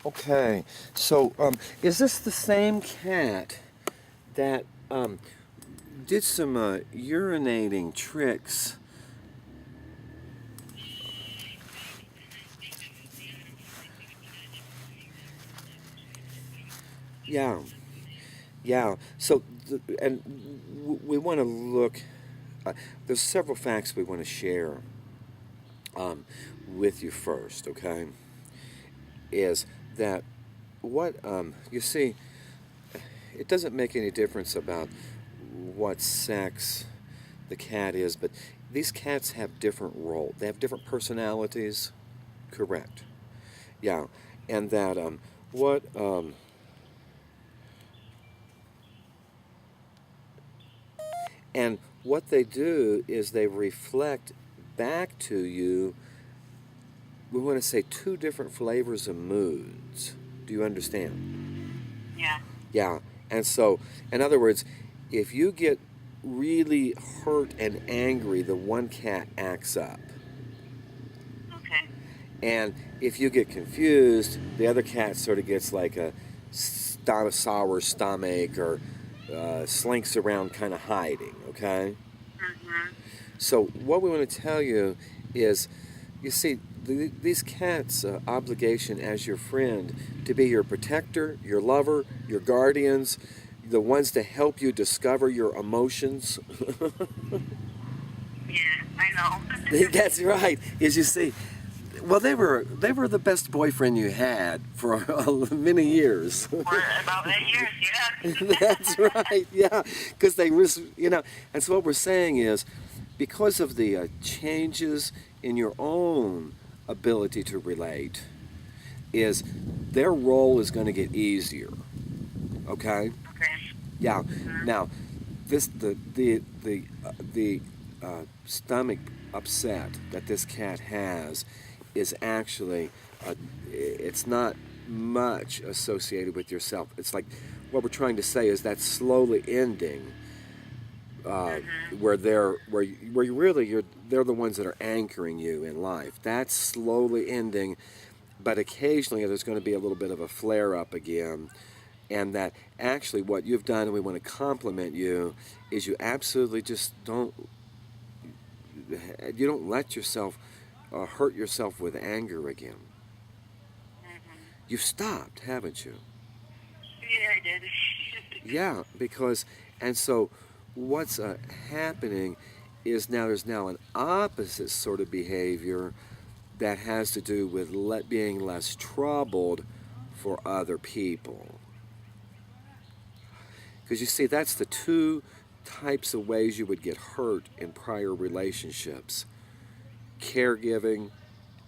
Okay, so is this the same cat that did some urinating tricks? Yeah, yeah. So, we want to look. There's several facts we want to share um, with you first. Okay, is that what you see? It doesn't make any difference about what sex the cat is, but these cats have different roles. They have different personalities. Correct. Yeah, and that what and what they do is they reflect back to you. We want to say two different flavors of moods. Do you understand? Yeah. Yeah, and so in other words, if you get really hurt and angry, the one cat acts up. Okay. And if you get confused, the other cat sort of gets like a sour stomach or slinks around kind of hiding, okay? Mhm. So, what we want to tell you is you see, these cats' obligation as your friend to be your protector, your lover, your guardians, the ones to help you discover your emotions. Yeah, I know. That's right. As you see, well, they were the best boyfriend you had for many years. For about 8 years, That's yeah. right. Yeah, because they was And so what we're saying is, because of the changes in your own ability to relate, is their role is going to get easier. Okay. Okay. Yeah. Mhm. Now, this the stomach upset that this cat has is actually it's not much associated with yourself. It's like what we're trying to say is that slowly ending Mhm. where you really they're the ones that are anchoring you in life. That's slowly ending, but occasionally there's going to be a little bit of a flare up again, and that actually what you've done, and we want to compliment you, is you absolutely just don't let yourself hurt yourself with anger again. Mhm. You've stopped, haven't you? Yeah, I did. Yeah, because and so what's happening is now there's now an opposite sort of behavior that has to do with being less troubled for other people. Because you see, that's the two types of ways you would get hurt in prior relationships: caregiving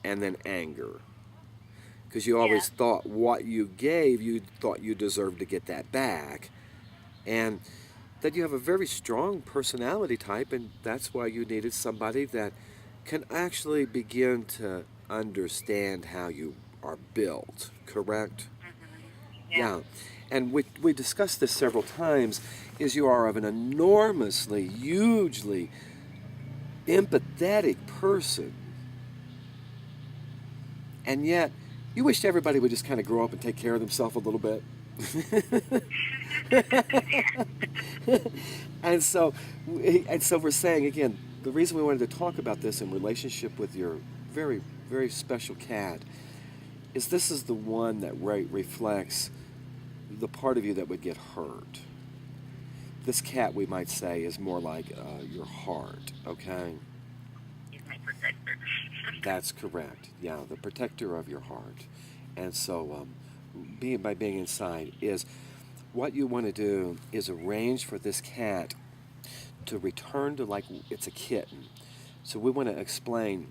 and then anger. Because you Yeah. always thought what you gave, you thought you deserved to get that back. And that you have a very strong personality type, and that's why you needed somebody that can actually begin to understand how you are built, correct? Mhm. Yeah. Yeah. And we discussed this several times, is you are of an enormously, hugely empathetic person. And yet, you wished everybody would just kind of grow up and take care of themselves a little bit. and so, and so we're saying again, the reason we wanted to talk about this in relationship with your very, very special cat is this is the one that reflects the part of you that would get hurt. This cat, we might say, is more like your heart. Okay, He's my protector. that's correct. Yeah, the protector of your heart. And so, being by being inside is what you want to do is arrange for this cat to return to like it's a kitten. So we want to explain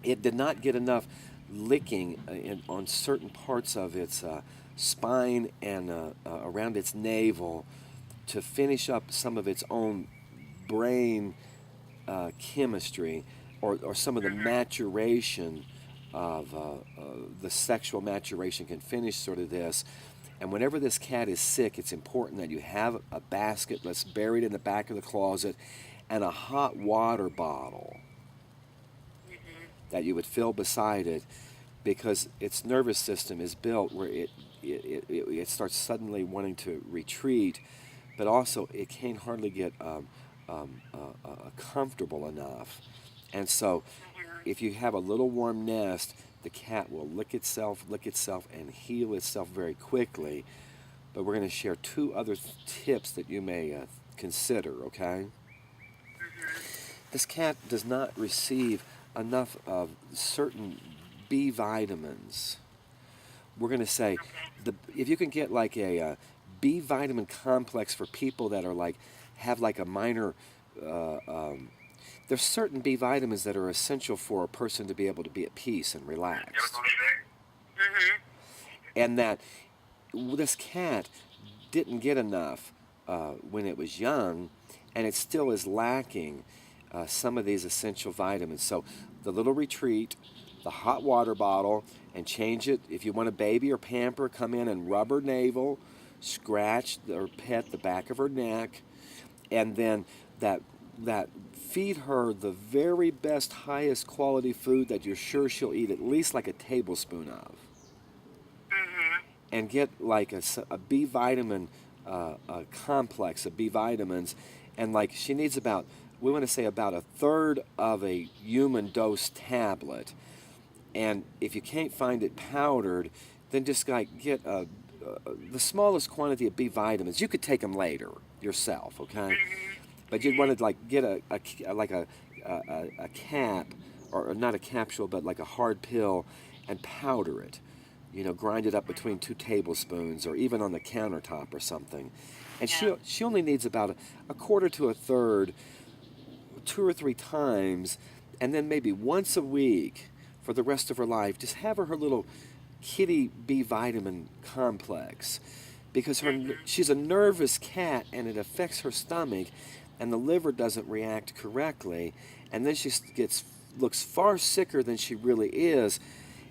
it did not get enough licking on certain parts of its spine and around its navel to finish up some of its own brain chemistry or some of the Mhm. maturation of the sexual maturation can finish sort of this. And whenever this cat is sick, it's important that you have a basket that's buried in the back of the closet and a hot water bottle Mhm. that you would fill beside it because its nervous system is built where it starts suddenly wanting to retreat, but also it can't hardly get comfortable enough. And so, if you have a little warm nest, the cat will lick itself, and heal itself very quickly. But we're going to share two other tips that you may consider, okay? This cat does not receive enough of certain B vitamins. We're going to say, if you can get like a B vitamin complex for people that are like, have like a minor, there's certain B vitamins that are essential for a person to be able to be at peace and relaxed. And that this cat didn't get enough when it was young, and it still is lacking some of these essential vitamins. So the little retreat, the hot water bottle, and change it. If you want a baby or pamper, come in and rub her navel, scratch or pet the back of her neck, and then that feed her the very best, highest quality food that you're sure she'll eat at least like a tablespoon of. And get like a B vitamin complex of B vitamins, and like she needs about, we want to say about a third of a human dose tablet. And if you can't find it powdered, then just like get the smallest quantity of B vitamins. You could take them later yourself, okay? But you'd want to like get a cap, or not a capsule, but like a hard pill, and powder it. You know, grind it up between 2 tablespoons, or even on the countertop or something. And she only needs about a quarter to a third, 2 or 3 times, and then maybe once a week for the rest of her life. Just have her little kitty B vitamin complex, because she's a nervous cat, and it affects her stomach, and the liver doesn't react correctly, and then she looks far sicker than she really is.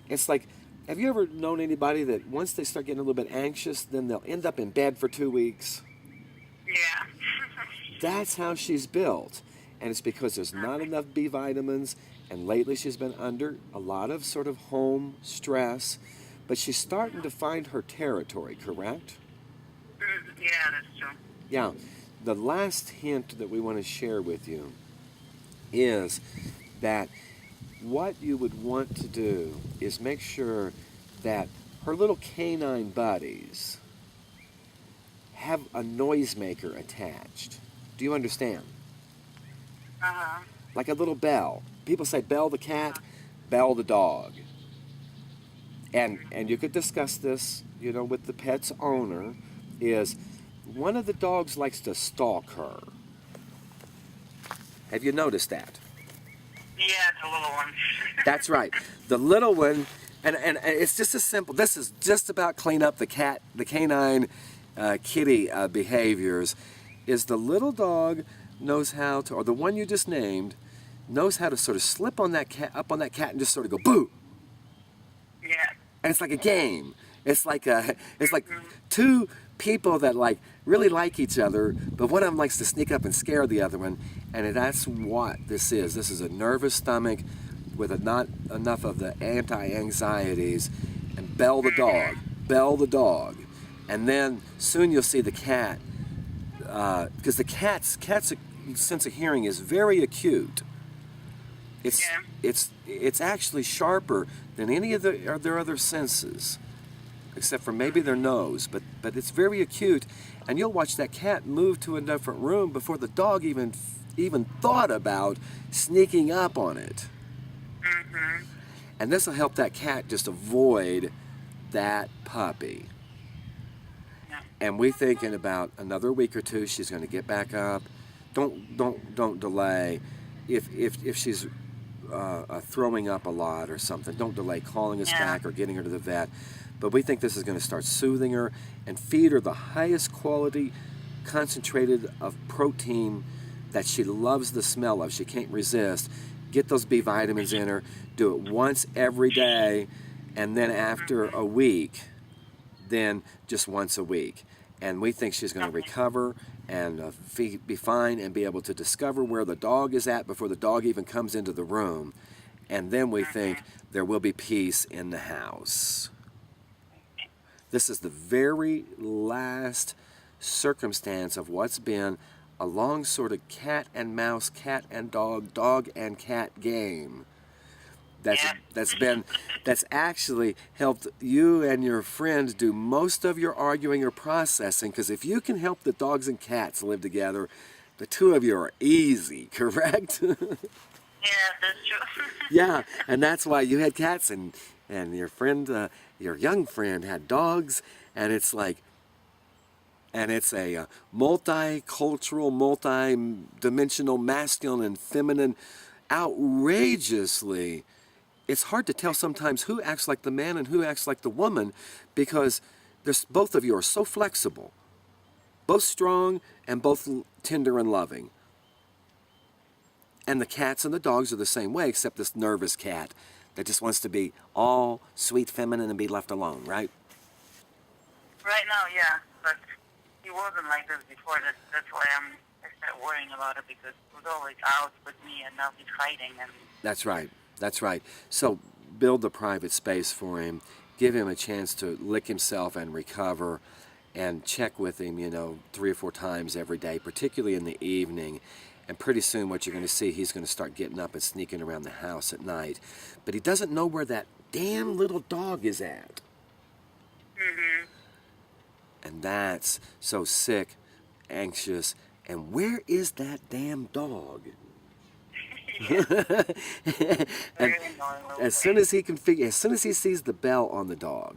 It's like, have you ever known anybody that once they start getting a little bit anxious, then they'll end up in bed for 2 weeks? Yeah. That's how she's built. And it's because there's not enough B vitamins, and lately she's been under a lot of sort of home stress, but she's starting to find her territory, correct? Yeah, that's true. Yeah. The last hint that we want to share with you is that what you would want to do is make sure that her little canine buddies have a noisemaker attached. Do you understand? Like a little bell. People say bell the cat, bell the dog. And you could discuss this, you know, with the pet's owner, is one of the dogs likes to stalk her. Have you noticed that? Yeah, it's a little one. That's right. The little one, and it's just as simple. This is just about clean up the canine kitty behaviors. Is the little dog knows how to, or the one you just named, knows how to sort of slip on that cat, up on that cat, and just sort of go boo. Yeah. And it's like a game. It's like two people that like really like each other, but one of them likes to sneak up and scare the other one, and that's what this is. This is a nervous stomach with not enough of the anti-anxieties, and bell the dog, and then soon you'll see the cat, because the cat's sense of hearing is very acute. It's actually sharper than any of their other senses, except for maybe their nose, but it's very acute, and you'll watch that cat move to a different room before the dog even thought about sneaking up on it. And this will help that cat just avoid that puppy. And we think in about another week or two she's going to get back up. Don't delay. If she's throwing up a lot or something, don't delay calling us back or getting her to the vet. But we think this is going to start soothing her and feed her the highest quality concentrated of protein that she loves the smell of. She can't resist. Get those B vitamins in her. Do it once every day, and then after a week, then just once a week. And we think she's going to recover and be fine and be able to discover where the dog is at before the dog even comes into the room. and then we think there will be peace in the house. This is the very last circumstance of what's been a long sort of cat and mouse, cat and dog and cat game. That's actually helped you and your friends do most of your arguing or processing, because if you can help the dogs and cats live together, the two of you are easy, correct? Yeah, that's true. Yeah, and that's why you had cats and your friend, your young friend had dogs, and it's like, and it's a multicultural, multi-dimensional, masculine and feminine, outrageously. It's hard to tell sometimes who acts like the man and who acts like the woman, because both of you are so flexible, both strong and both tender and loving. And the cats and the dogs are the same way, except this nervous cat that just wants to be all sweet, feminine, and be left alone, right? Right now, yeah, but he wasn't like this before. That's why I start worrying about it, because he was always out with me, and now he's hiding. And That's right. That's right. So build the private space for him. Give him a chance to lick himself and recover, and check with him, 3 or 4 times every day, particularly in the evening. And pretty soon what you're going to see, he's going to start getting up and sneaking around the house at night. But he doesn't know where that damn little dog is at. mm-hmm. And that's so sick, anxious, and where is that damn dog? And Very annoying little as soon as he sees the bell on the dog,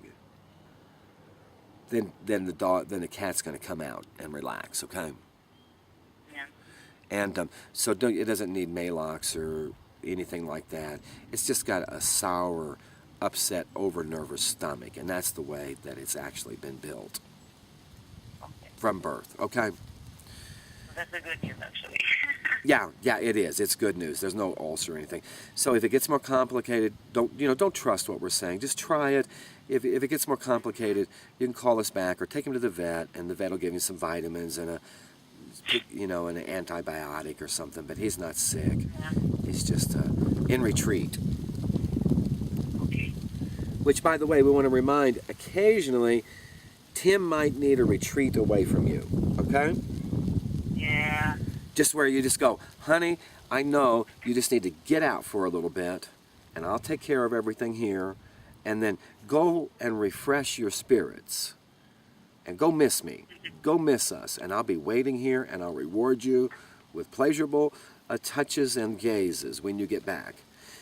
then the cat's going to come out and relax, okay? Yeah. And so it doesn't need Maalox or anything like that. It's just got a sour, upset, over-nervous stomach, and that's the way that it's actually been built Okay. from birth, okay? That's the good news, actually. Yeah, it is. It's good news. There's no ulcer or anything. So if it gets more complicated, don't trust what we're saying. Just try it. If it gets more complicated, you can call us back or take him to the vet, and the vet will give you some vitamins and an antibiotic or something. But he's not sick. Yeah. He's just in retreat. Okay. Which, by the way, we want to remind, occasionally, Tim might need a retreat away from you. Okay? Yeah. Just where you just go, honey, I know you just need to get out for a little bit, and I'll take care of everything here, and then go and refresh your spirits, and go miss me, go miss us, and I'll be waiting here, and I'll reward you with pleasurable touches and gazes when you get back,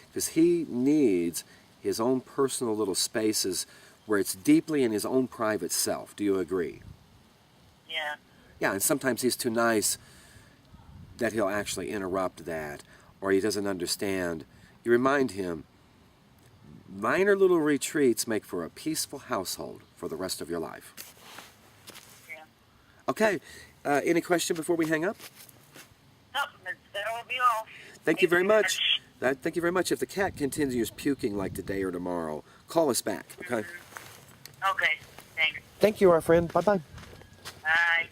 because he needs his own personal little spaces where it's deeply in his own private self. Do you agree? Yeah. Yeah, and sometimes he's too nice that he'll actually interrupt that, or he doesn't understand. You remind him, minor little retreats make for a peaceful household for the rest of your life. Yeah. Okay, any question before we hang up? No, that will be all. Thank you very much. Thank you very much. If the cat continues puking like today or tomorrow, call us back, okay? Okay, thanks. Thank you, our friend. Bye-bye. Bye.